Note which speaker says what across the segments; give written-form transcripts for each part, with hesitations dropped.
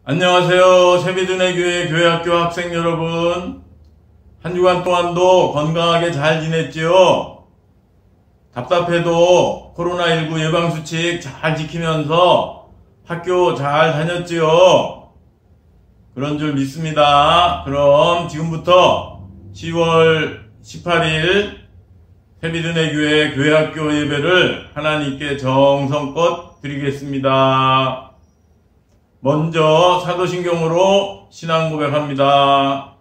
Speaker 1: 안녕하세요. 새미드네 교회 교회학교 학생 여러분. 한 주간 동안도 건강하게 잘 지냈지요? 답답해도 코로나19 예방수칙 잘 지키면서 학교 잘 다녔지요? 그런 줄 믿습니다. 그럼 지금부터 10월 18일 새미드네 교회 교회학교 예배를 하나님께 정성껏 드리겠습니다. 먼저 사도신경으로 신앙 고백합니다.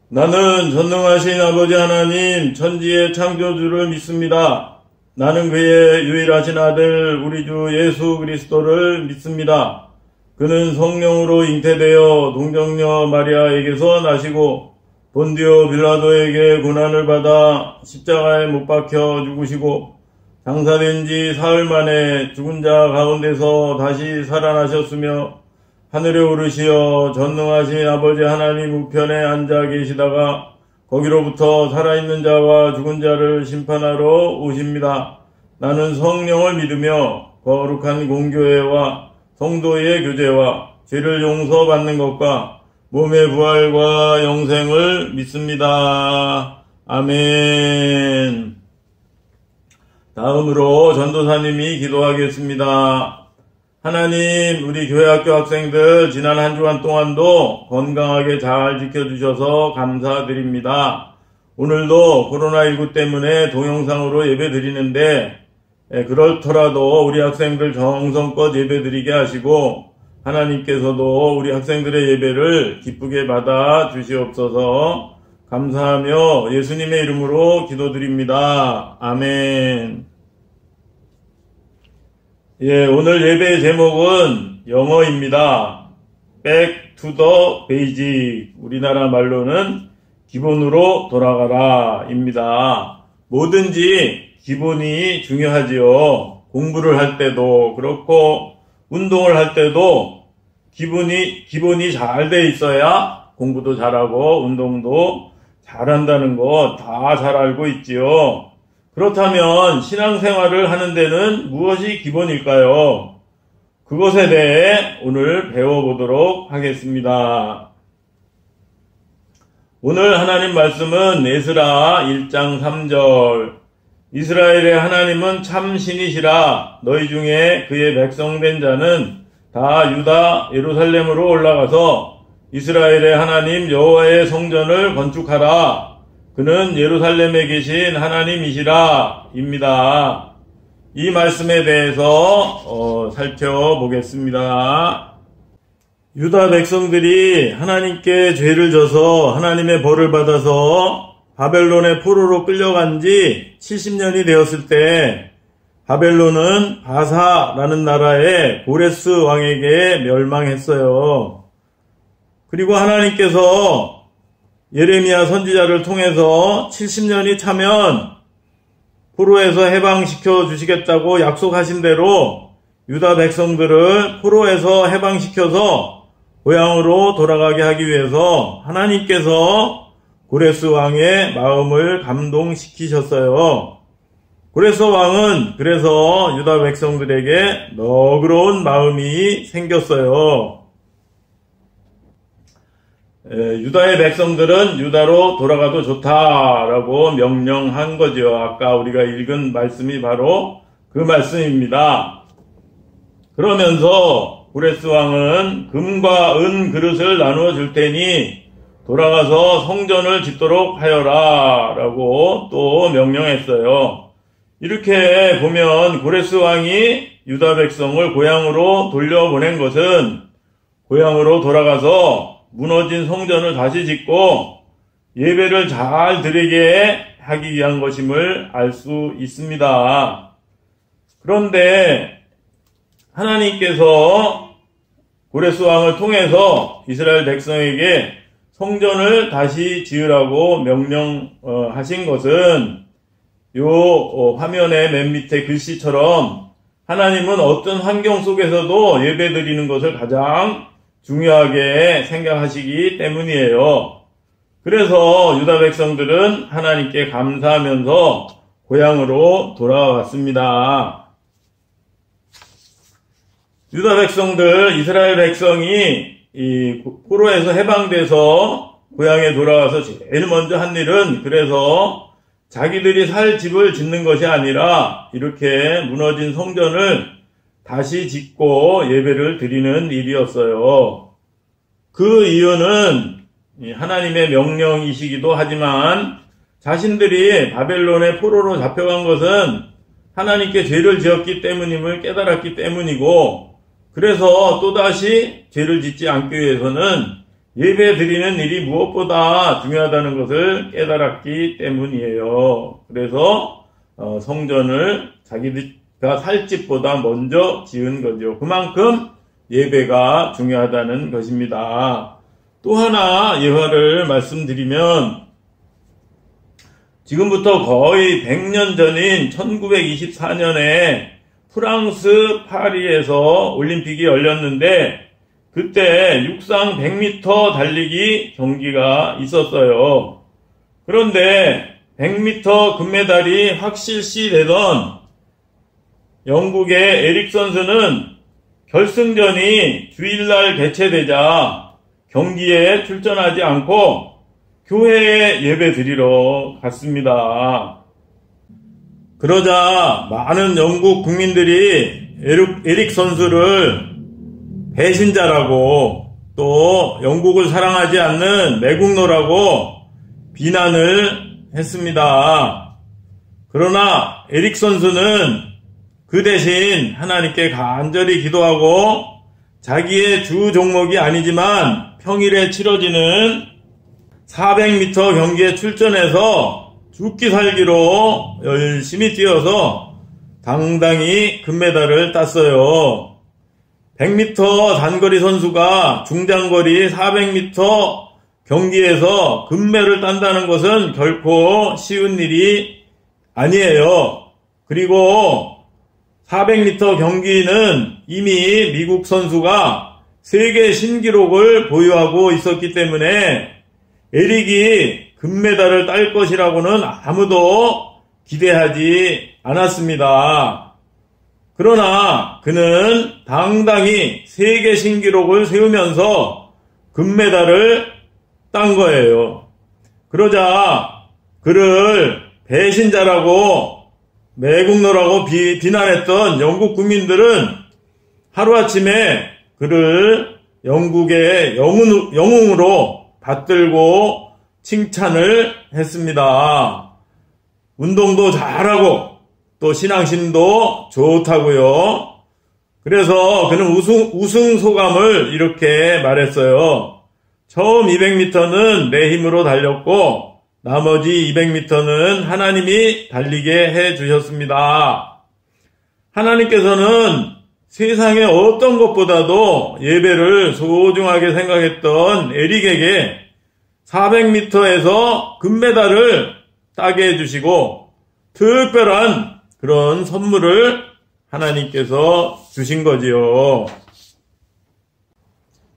Speaker 1: 나는 전능하신 아버지 하나님 천지의 창조주를 믿습니다. 나는 그의 유일하신 아들 우리 주 예수 그리스도를 믿습니다. 그는 성령으로 잉태되어 동정녀 마리아에게서 나시고 본디오 빌라도에게 고난을 받아 십자가에 못 박혀 죽으시고 장사된 지 사흘 만에 죽은 자 가운데서 다시 살아나셨으며 하늘에 오르시어 전능하신 아버지 하나님 우편에 앉아 계시다가 거기로부터 살아있는 자와 죽은 자를 심판하러 오십니다. 나는 성령을 믿으며 거룩한 공교회와 성도의 교제와 죄를 용서받는 것과 몸의 부활과 영생을 믿습니다. 아멘. 다음으로 전도사님이 기도하겠습니다. 하나님, 우리 교회학교 학생들 지난 한 주간 동안도 건강하게 잘 지켜주셔서 감사드립니다. 오늘도 코로나19 때문에 동영상으로 예배 드리는데 그렇더라도 우리 학생들 정성껏 예배 드리게 하시고 하나님께서도 우리 학생들의 예배를 기쁘게 받아 주시옵소서. 감사하며 예수님의 이름으로 기도드립니다. 아멘. 오늘 예배의 제목은 영어입니다. Back to the basic. 우리나라 말로는 기본으로 돌아가라 입니다. 뭐든지 기본이 중요하지요. 공부를 할 때도 그렇고 운동을 할 때도 기본이 잘 돼 있어야 공부도 잘하고 운동도 잘한다는 거 다 잘 알고 있지요. 그렇다면 신앙생활을 하는 데는 무엇이 기본일까요? 그것에 대해 오늘 배워보도록 하겠습니다. 오늘 하나님 말씀은 에스라 1장 3절. 이스라엘의 하나님은 참 신이시라. 너희 중에 그의 백성된 자는 다 유다 예루살렘으로 올라가서 이스라엘의 하나님 여호와의 성전을 건축하라. 그는 예루살렘에 계신 하나님이시라 입니다. 이 말씀에 대해서 살펴보겠습니다. 유다 백성들이 하나님께 죄를 져서 하나님의 벌을 받아서 바벨론의 포로로 끌려간 지 70년이 되었을 때 바벨론은 바사라는 나라의 고레스 왕에게 멸망했어요. 그리고 하나님께서 예레미야 선지자를 통해서 70년이 차면 포로에서 해방시켜 주시겠다고 약속하신 대로 유다 백성들을 포로에서 해방시켜서 고향으로 돌아가게 하기 위해서 하나님께서 고레스 왕의 마음을 감동시키셨어요. 고레스 왕은 그래서 유다 백성들에게 너그러운 마음이 생겼어요. 유다의 백성들은 유다로 돌아가도 좋다라고 명령한 거죠. 아까 우리가 읽은 말씀이 바로 그 말씀입니다. 그러면서 고레스 왕은 금과 은 그릇을 나누어 줄 테니 돌아가서 성전을 짓도록 하여라 라고 또 명령했어요. 이렇게 보면 고레스 왕이 유다 백성을 고향으로 돌려보낸 것은 고향으로 돌아가서 무너진 성전을 다시 짓고 예배를 잘 드리게 하기 위한 것임을 알 수 있습니다. 그런데 하나님께서 고레스 왕을 통해서 이스라엘 백성에게 성전을 다시 지으라고 명령하신 것은 화면의 맨 밑에 글씨처럼 하나님은 어떤 환경 속에서도 예배 드리는 것을 가장 중요하게 생각하시기 때문이에요. 그래서 유다 백성들은 하나님께 감사하면서 고향으로 돌아왔습니다. 유다 백성들, 이스라엘 백성이 이 포로에서 해방돼서 고향에 돌아와서 제일 먼저 한 일은 그래서 자기들이 살 집을 짓는 것이 아니라 이렇게 무너진 성전을 다시 짓고 예배를 드리는 일이었어요. 그 이유는 하나님의 명령이시기도 하지만 자신들이 바벨론의 포로로 잡혀간 것은 하나님께 죄를 지었기 때문임을 깨달았기 때문이고, 그래서 또다시 죄를 짓지 않기 위해서는 예배 드리는 일이 무엇보다 중요하다는 것을 깨달았기 때문이에요. 그래서 성전을 자기가 살 집보다 먼저 지은 거죠. 그만큼 예배가 중요하다는 것입니다. 또 하나 예화를 말씀드리면, 지금부터 거의 100년 전인 1924년에 프랑스 파리에서 올림픽이 열렸는데 그때 육상 100m 달리기 경기가 있었어요. 그런데 100m 금메달이 확실시 되던 영국의 에릭 선수는 결승전이 주일날 개최되자 경기에 출전하지 않고 교회에 예배 드리러 갔습니다. 그러자 많은 영국 국민들이 에릭 선수를 배신자라고, 또 영국을 사랑하지 않는 매국노라고 비난을 했습니다. 그러나 에릭 선수는 그 대신 하나님께 간절히 기도하고 자기의 주 종목이 아니지만 평일에 치러지는 400m 경기에 출전해서 죽기 살기로 열심히 뛰어서 당당히 금메달을 땄어요. 100m 단거리 선수가 중장거리 400m 경기에서 금메달을 딴다는 것은 결코 쉬운 일이 아니에요. 그리고 400m 경기는 이미 미국 선수가 세계 신기록을 보유하고 있었기 때문에 에릭이 금메달을 딸 것이라고는 아무도 기대하지 않았습니다. 그러나 그는 당당히 세계 신기록을 세우면서 금메달을 딴 거예요. 그러자 그를 배신자라고 매국노라고 비난했던 영국 국민들은 하루아침에 그를 영국의 영웅으로 받들고 칭찬을 했습니다. 운동도 잘하고 또 신앙심도 좋다고요. 그래서 그는 우승 소감을 이렇게 말했어요. 처음 200m는 내 힘으로 달렸고 나머지 200m는 하나님이 달리게 해주셨습니다. 하나님께서는 세상의 어떤 것보다도 예배를 소중하게 생각했던 에릭에게 400m에서 금메달을 따게 해주시고 특별한 그런 선물을 하나님께서 주신 거지요.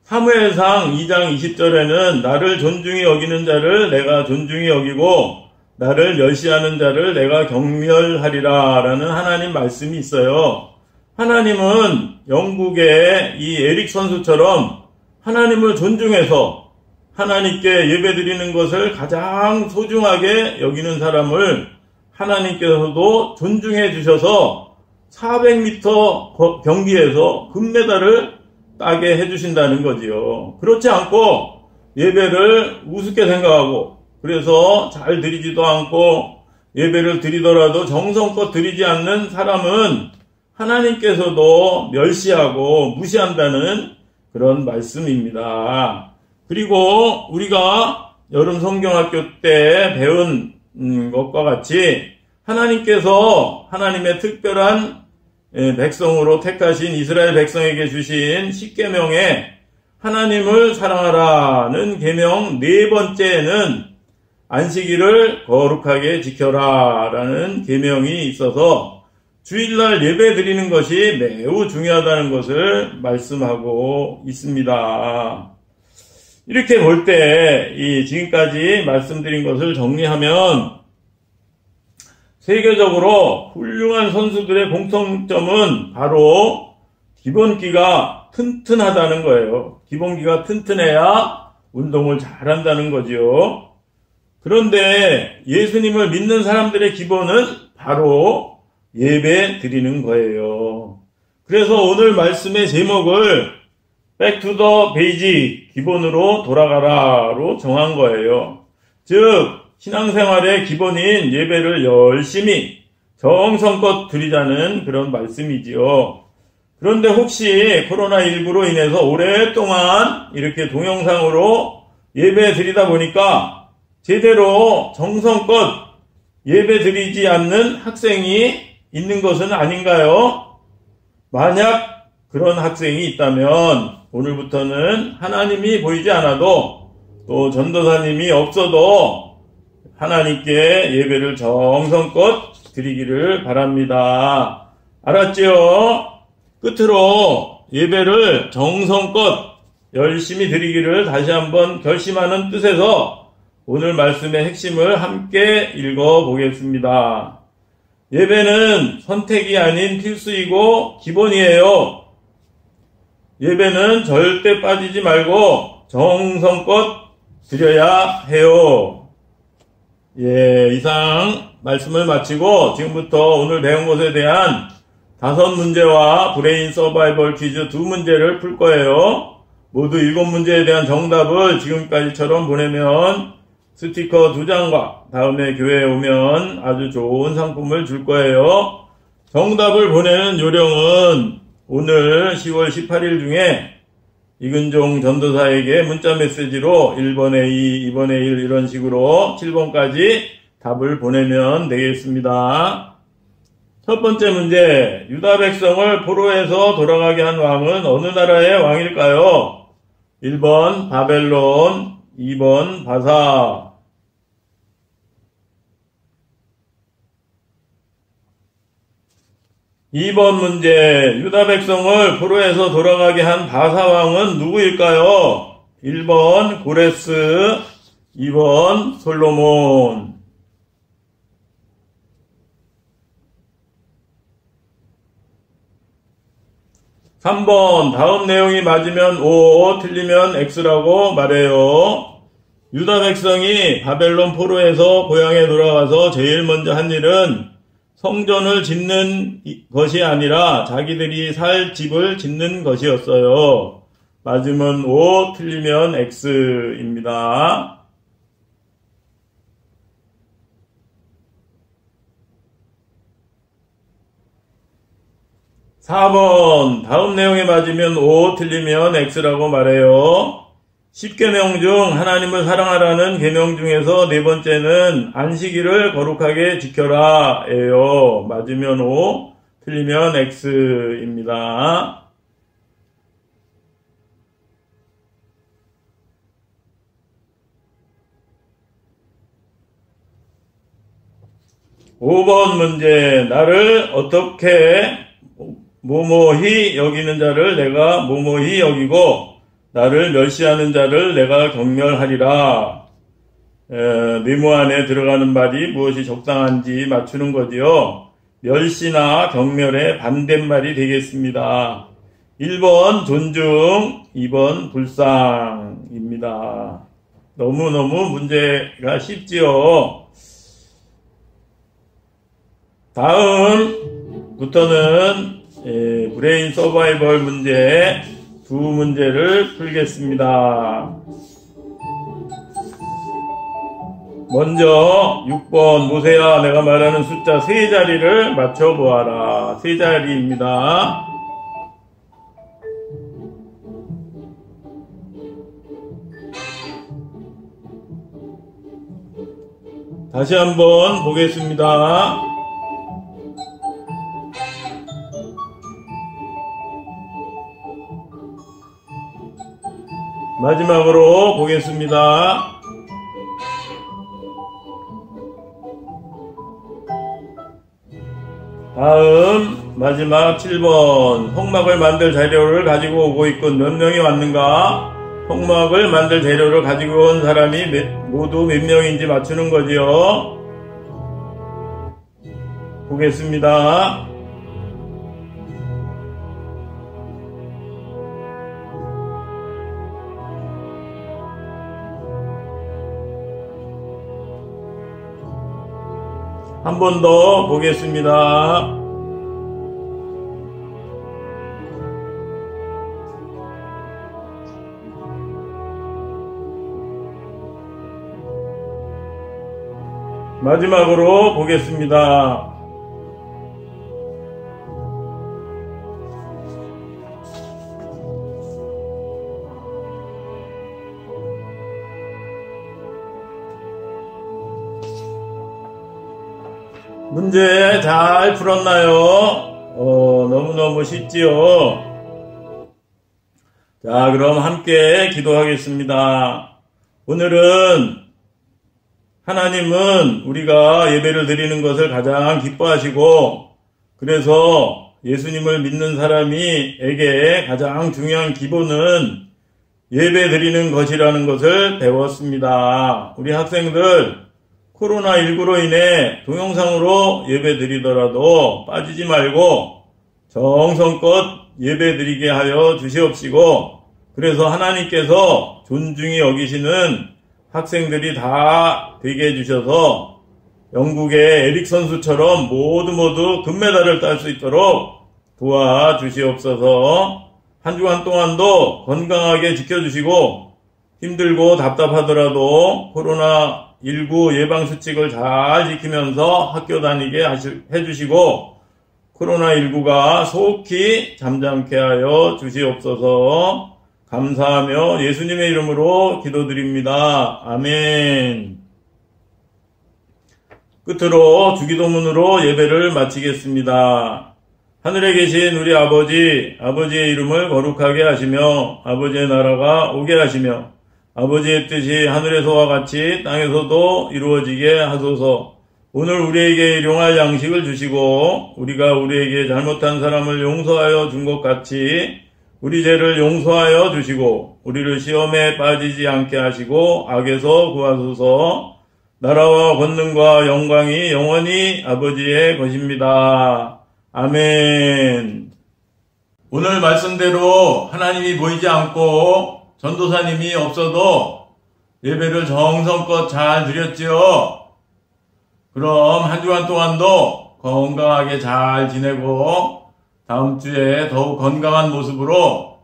Speaker 1: 사무엘상 2장 20절에는 나를 존중히 여기는 자를 내가 존중히 여기고 나를 멸시하는 자를 내가 경멸하리라 라는 하나님 말씀이 있어요. 하나님은 영국의 이 에릭 선수처럼 하나님을 존중해서 하나님께 예배드리는 것을 가장 소중하게 여기는 사람을 하나님께서도 존중해 주셔서 400m 경기에서 금메달을 따게 해주신다는 거지요. 그렇지 않고 예배를 우습게 생각하고 그래서 잘 드리지도 않고 예배를 드리더라도 정성껏 드리지 않는 사람은 하나님께서도 멸시하고 무시한다는 그런 말씀입니다. 그리고 우리가 여름 성경학교 때 배운 것과 같이 하나님께서 하나님의 특별한 백성으로 택하신 이스라엘 백성에게 주신 10계명에 하나님을 사랑하라는 계명 4번째에는 안식일을 거룩하게 지켜라 라는 계명이 있어서 주일날 예배 드리는 것이 매우 중요하다는 것을 말씀하고 있습니다. 이렇게 볼 때 지금까지 말씀드린 것을 정리하면 세계적으로 훌륭한 선수들의 공통점은 바로 기본기가 튼튼하다는 거예요. 기본기가 튼튼해야 운동을 잘한다는 거지요. 그런데 예수님을 믿는 사람들의 기본은 바로 예배 드리는 거예요. 그래서 오늘 말씀의 제목을 Back to the Basic, 기본으로 돌아가라로 정한 거예요. 즉 신앙생활의 기본인 예배를 열심히 정성껏 드리자는 그런 말씀이지요. 그런데 혹시 코로나19로 인해서 오랫동안 이렇게 동영상으로 예배 드리다 보니까 제대로 정성껏 예배 드리지 않는 학생이 있는 것은 아닌가요? 만약 그런 학생이 있다면 오늘부터는 하나님이 보이지 않아도 또 전도사님이 없어도 하나님께 예배를 정성껏 드리기를 바랍니다. 알았죠? 끝으로 예배를 정성껏 열심히 드리기를 다시 한번 결심하는 뜻에서 오늘 말씀의 핵심을 함께 읽어보겠습니다. 예배는 선택이 아닌 필수이고 기본이에요. 예배는 절대 빠지지 말고 정성껏 드려야 해요. 이상 말씀을 마치고 지금부터 오늘 배운 것에 대한 5문제와 브레인 서바이벌 퀴즈 2문제를 풀 거예요. 모두 7문제에 대한 정답을 지금까지처럼 보내면 스티커 2장과 다음에 교회에 오면 아주 좋은 상품을 줄 거예요. 정답을 보내는 요령은 오늘 10월 18일 중에 이근종 전도사에게 문자 메시지로 1번에 2, 2번에 1 이런 식으로 7번까지 답을 보내면 되겠습니다. 첫 번째 문제, 유다 백성을 포로에서 돌아가게 한 왕은 어느 나라의 왕일까요? 1번 바벨론, 2번 바사. 2번 문제, 유다 백성을 포로에서 돌아가게 한 바사 왕은 누구일까요? 1번 고레스, 2번 솔로몬. 3번, 다음 내용이 맞으면 O, 틀리면 X라고 말해요. 유다 백성이 바벨론 포로에서 고향에 돌아와서 제일 먼저 한 일은 성전을 짓는 것이 아니라 자기들이 살 집을 짓는 것이었어요. 맞으면 O, 틀리면 X입니다. 4번, 다음 내용에 맞으면 O, 틀리면 X라고 말해요. 10계명 중 하나님을 사랑하라는 계명 중에서 4번째는 안식일을 거룩하게 지켜라 예요. 맞으면 O, 틀리면 X입니다. 5번 문제, 나를 어떻게 모모히 여기는 자를 내가 모모히 여기고 나를 멸시하는 자를 내가 경멸하리라. 네모 안에 들어가는 말이 무엇이 적당한지 맞추는 거지요. 멸시나 경멸의 반대말이 되겠습니다. 1번 존중, 2번 불쌍입니다. 너무너무 문제가 쉽지요. 다음부터는 브레인 서바이벌 문제 2문제를 풀겠습니다. 먼저 6번 모세야 내가 말하는 숫자 3자리를 맞춰보아라. 3자리입니다. 다시 한번 보겠습니다. 마지막으로 보겠습니다. 다음 마지막 7번 홍막을 만들 재료를 가지고 오고 있군. 몇 명이 왔는가? 홍막을 만들 재료를 가지고 온 사람이 모두 몇 명인지 맞추는 거지요. 보겠습니다. 한 번 더 보겠습니다. 마지막으로 보겠습니다. 문제 잘 풀었나요? 너무너무 쉽지요? 자, 그럼 함께 기도하겠습니다. 오늘은 하나님은 우리가 예배를 드리는 것을 가장 기뻐하시고, 그래서 예수님을 믿는 사람에게 가장 중요한 기본은 예배 드리는 것이라는 것을 배웠습니다. 우리 학생들 코로나19로 인해 동영상으로 예배 드리더라도 빠지지 말고 정성껏 예배 드리게 하여 주시옵시고, 그래서 하나님께서 존중히 여기시는 학생들이 다 되게 해주셔서 영국의 에릭 선수처럼 모두 금메달을 딸 수 있도록 도와주시옵소서. 한 주간 동안도 건강하게 지켜주시고, 힘들고 답답하더라도 코로나19 예방수칙을 잘 지키면서 학교 다니게 해주시고, 코로나19가 속히 잠잠케 하여 주시옵소서. 감사하며 예수님의 이름으로 기도드립니다. 아멘. 끝으로 주기도문으로 예배를 마치겠습니다. 하늘에 계신 우리 아버지, 아버지의 이름을 거룩하게 하시며 아버지의 나라가 오게 하시며 아버지의 뜻이 하늘에서와 같이 땅에서도 이루어지게 하소서. 오늘 우리에게 일용할 양식을 주시고 우리가 우리에게 잘못한 사람을 용서하여 준 것 같이 우리 죄를 용서하여 주시고 우리를 시험에 빠지지 않게 하시고 악에서 구하소서. 나라와 권능과 영광이 영원히 아버지의 것입니다. 아멘. 오늘 말씀대로 하나님이 보이지 않고 전도사님이 없어도 예배를 정성껏 잘 드렸지요. 그럼 한 주간 동안도 건강하게 잘 지내고 다음 주에 더욱 건강한 모습으로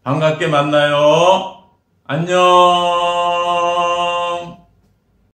Speaker 1: 반갑게 만나요. 안녕.